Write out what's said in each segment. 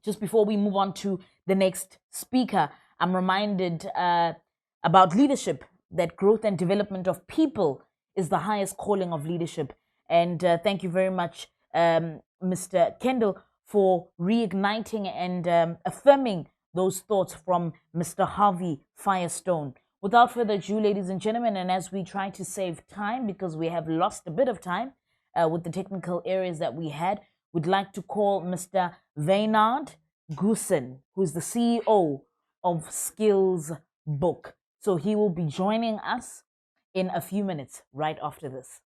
Just before we move on to the next speaker, I'm reminded about leadership, that growth and development of people is the highest calling of leadership. And thank you very much, Mr. Kendall, for reigniting and affirming those thoughts from Mr. Harvey Firestone. Without further ado, ladies and gentlemen, and as we try to save time because we have lost a bit of time with the technical areas that we had, we'd like to call Mr. Wynand Goosen, who is the CEO of Skills Book. So he will be joining us in a few minutes right after this.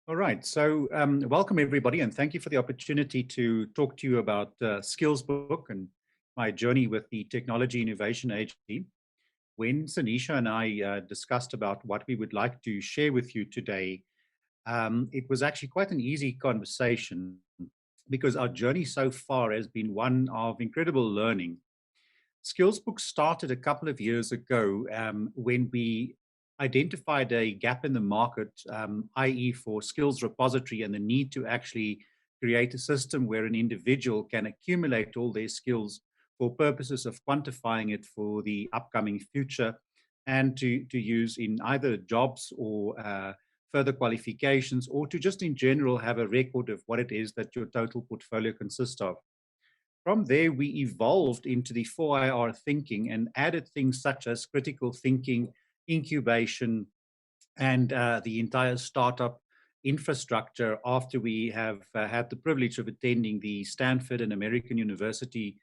All right, so welcome everybody, and thank you for the opportunity to talk to you about Skills Book and my journey with the Technology Innovation Agency. When Sanisha and I discussed about what we would like to share with you today, it was actually quite an easy conversation because our journey so far has been one of incredible learning. Skills Book started a couple of years ago when we identified a gap in the market, i.e. for skills repository and the need to actually create a system where an individual can accumulate all their skills for purposes of quantifying it for the upcoming future and to use in either jobs or further qualifications, or to just in general have a record of what it is that your total portfolio consists of. From there, we evolved into the 4IR thinking and added things such as critical thinking, incubation, and the entire startup infrastructure after we have had the privilege of attending the Stanford and American University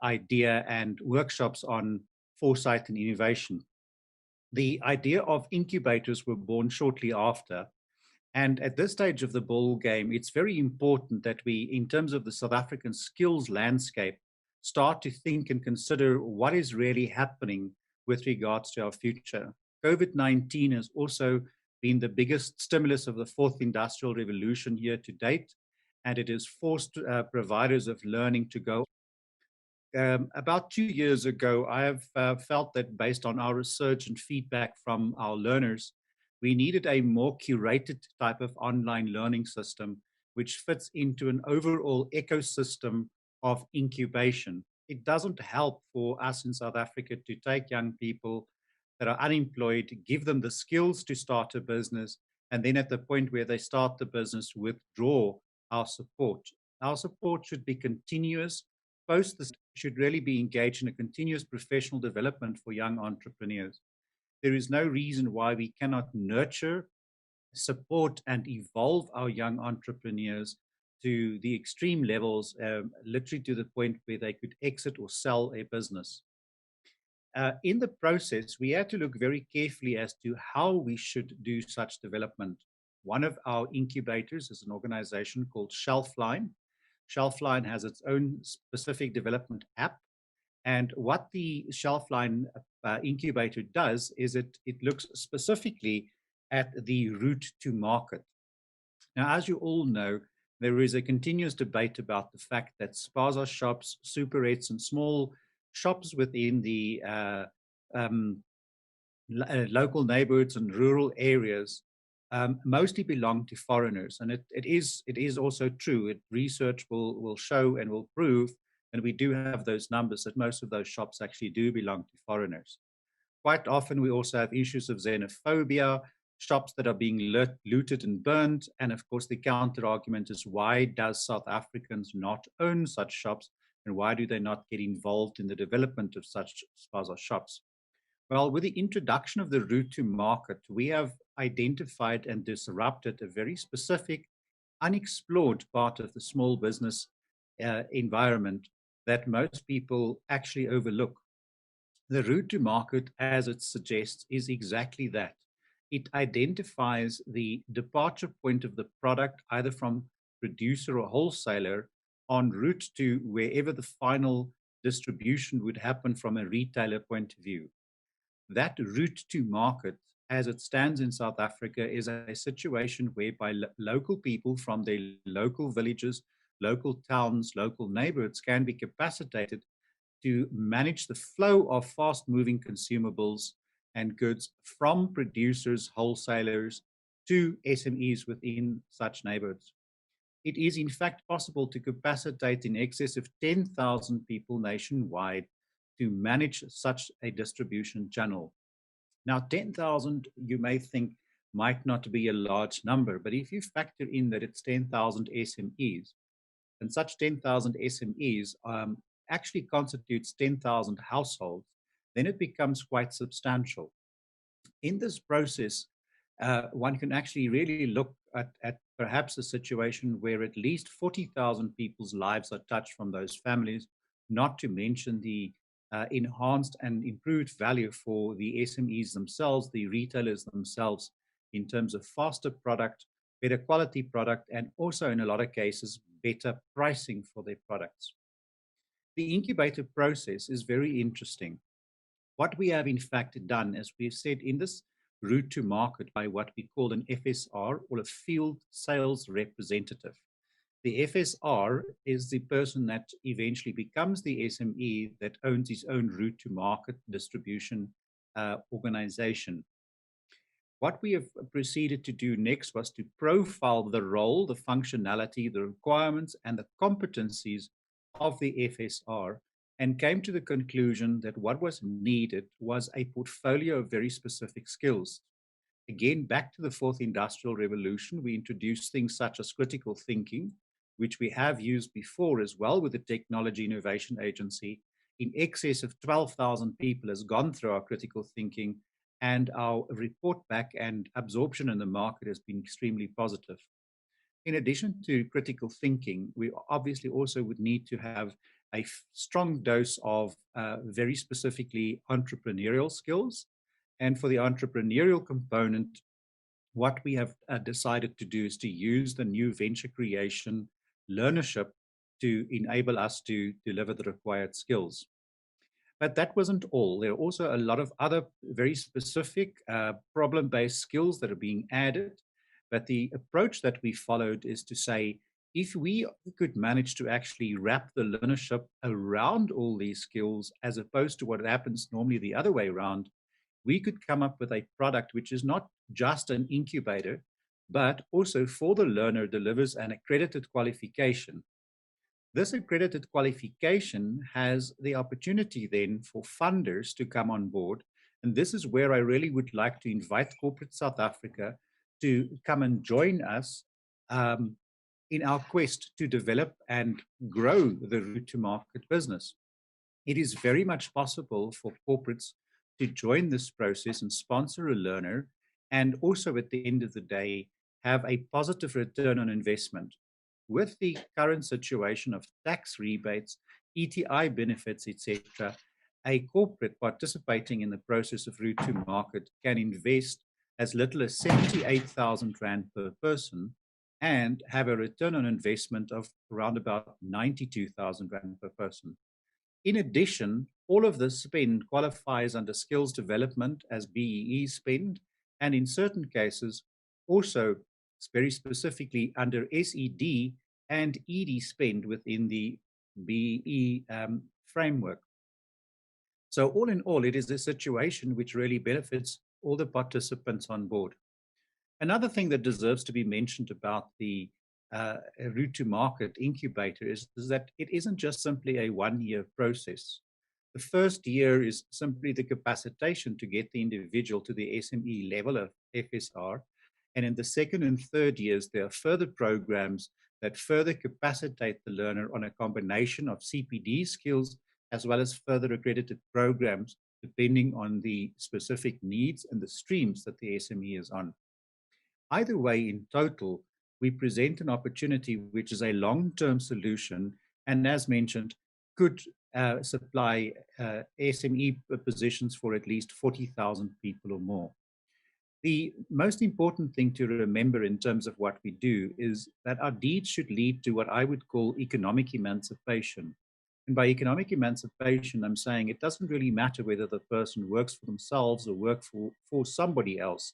idea and workshops on foresight and innovation. The idea of incubators were born shortly after. And at this stage of the ball game, it's very important that we, in terms of the South African skills landscape, start to think and consider what is really happening with regards to our future. COVID-19 has also been the biggest stimulus of the fourth industrial revolution here to date, and it has forced providers of learning to go. About 2 years ago, I have felt that based on our research and feedback from our learners, we needed a more curated type of online learning system, which fits into an overall ecosystem of incubation. It doesn't help for us in South Africa to take young people that are unemployed, give them the skills to start a business, and then at the point where they start the business, withdraw our support. Our support should be continuous. Post this should really be engaged in a continuous professional development for young entrepreneurs. There is no reason why we cannot nurture, support, and evolve our young entrepreneurs to the extreme levels, literally to the point where they could exit or sell a business. In the process, we had to look very carefully as to how we should do such development. One of our incubators is an organization called Shelfline. Shelfline has its own specific development app. And what the Shelfline incubator does is it looks specifically at the route to market. Now, as you all know, there is a continuous debate about the fact that spaza shops, superettes, and small shops within the local neighborhoods and rural areas mostly belong to foreigners. And it is also true. Research will show and will prove, and we do have those numbers, that most of those shops actually do belong to foreigners. Quite often, we also have issues of xenophobia, shops that are being looted and burned. And of course, the counter argument is, why does South Africans not own such shops? And why do they not get involved in the development of such spaza shops? Well, with the introduction of the route to market, we have identified and disrupted a very specific, unexplored part of the small business environment that most people actually overlook. The route to market, as it suggests, is exactly that. It identifies the departure point of the product, either from producer or wholesaler, en route to wherever the final distribution would happen from a retailer point of view. That route to market, as it stands in South Africa, is a situation whereby local people from their local villages, local towns, local neighborhoods can be capacitated to manage the flow of fast-moving consumables and goods from producers, wholesalers, to SMEs within such neighborhoods. It is in fact possible to capacitate in excess of 10,000 people nationwide to manage such a distribution channel. Now, 10,000, you may think, might not be a large number, but if you factor in that it's 10,000 SMEs, and such 10,000 SMEs actually constitutes 10,000 households, then it becomes quite substantial. In this process, one can actually really look at perhaps a situation where at least 40,000 people's lives are touched from those families, not to mention the enhanced and improved value for the SMEs themselves, the retailers themselves, in terms of faster product, better quality product, and also in a lot of cases, better pricing for their products. The incubator process is very interesting. What we have in fact done, as we've said, in this route to market by what we call an FSR, or a field sales representative. The FSR is the person that eventually becomes the SME that owns his own route to market distribution organization. What we have proceeded to do next was to profile the role, the functionality, the requirements, and the competencies of the FSR, and came to the conclusion that what was needed was a portfolio of very specific skills. Again, back to the fourth industrial revolution, we introduced things such as critical thinking, which we have used before as well with the Technology Innovation Agency. In excess of 12,000 people has gone through our critical thinking, and our report back and absorption in the market has been extremely positive. In addition to critical thinking, we obviously also would need to have a strong dose of very specifically entrepreneurial skills. And for the entrepreneurial component, what we have decided to do is to use the new venture creation learnership to enable us to deliver the required skills. But that wasn't all. There are also a lot of other very specific problem-based skills that are being added. But the approach that we followed is to say, if we could manage to actually wrap the learnership around all these skills, as opposed to what happens normally the other way around, we could come up with a product which is not just an incubator, but also for the learner delivers an accredited qualification. This accredited qualification has the opportunity then for funders to come on board. And this is where I really would like to invite Corporate South Africa to come and join us in our quest to develop and grow the route to market business. It is very much possible for corporates to join this process and sponsor a learner, and also at the end of the day, have a positive return on investment. With the current situation of tax rebates, ETI benefits, etc., a corporate participating in the process of route to market can invest as little as 78,000 Rand per person and have a return on investment of around about 92,000 Rand per person. In addition, all of this spend qualifies under skills development as BEE spend, and in certain cases, also very specifically under SED and ED spend within the BEE framework. So all in all, it is a situation which really benefits all the participants on board. Another thing that deserves to be mentioned about the route to market incubator is that it isn't just simply a one-year process. The first year is simply the capacitation to get the individual to the SME level of FSR. And in the second and third years, there are further programs that further capacitate the learner on a combination of CPD skills as well as further accredited programs, depending on the specific needs and the streams that the SME is on. Either way, in total, we present an opportunity which is a long-term solution, and as mentioned, could supply SME positions for at least 40,000 people or more. The most important thing to remember in terms of what we do is that our deeds should lead to what I would call economic emancipation. And by economic emancipation, I'm saying it doesn't really matter whether the person works for themselves or works for somebody else.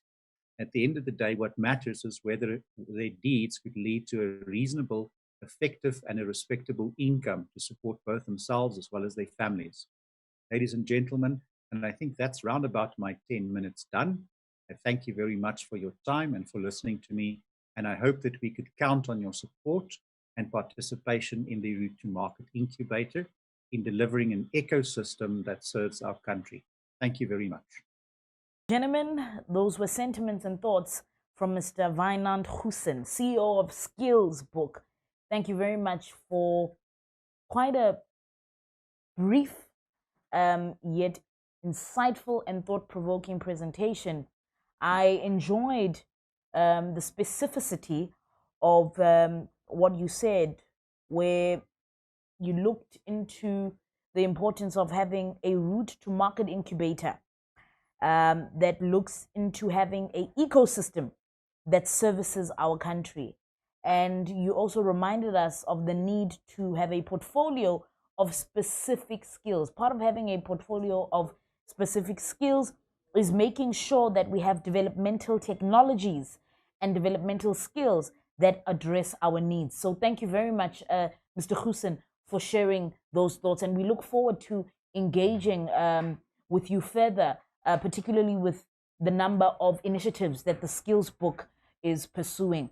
At the end of the day, what matters is whether their deeds could lead to a reasonable, effective, and a respectable income to support both themselves as well as their families. Ladies and gentlemen, and I think that's round about my 10 minutes done. I thank you very much for your time and for listening to me. And I hope that we could count on your support and participation in the Route to Market Incubator in delivering an ecosystem that serves our country. Thank you very much. Gentlemen, those were sentiments and thoughts from Mr. Wynand Goosen, CEO of Skills Book. Thank you very much for quite a brief yet insightful and thought-provoking presentation. I enjoyed the specificity of what you said, where you looked into the importance of having a route to market incubator that looks into having an ecosystem that services our country. And you also reminded us of the need to have a portfolio of specific skills. Part of having a portfolio of specific skills is making sure that we have developmental technologies and developmental skills that address our needs. So thank you very much, Mr. Goosen, for sharing those thoughts. And we look forward to engaging with you further, particularly with the number of initiatives that the Skills Book is pursuing.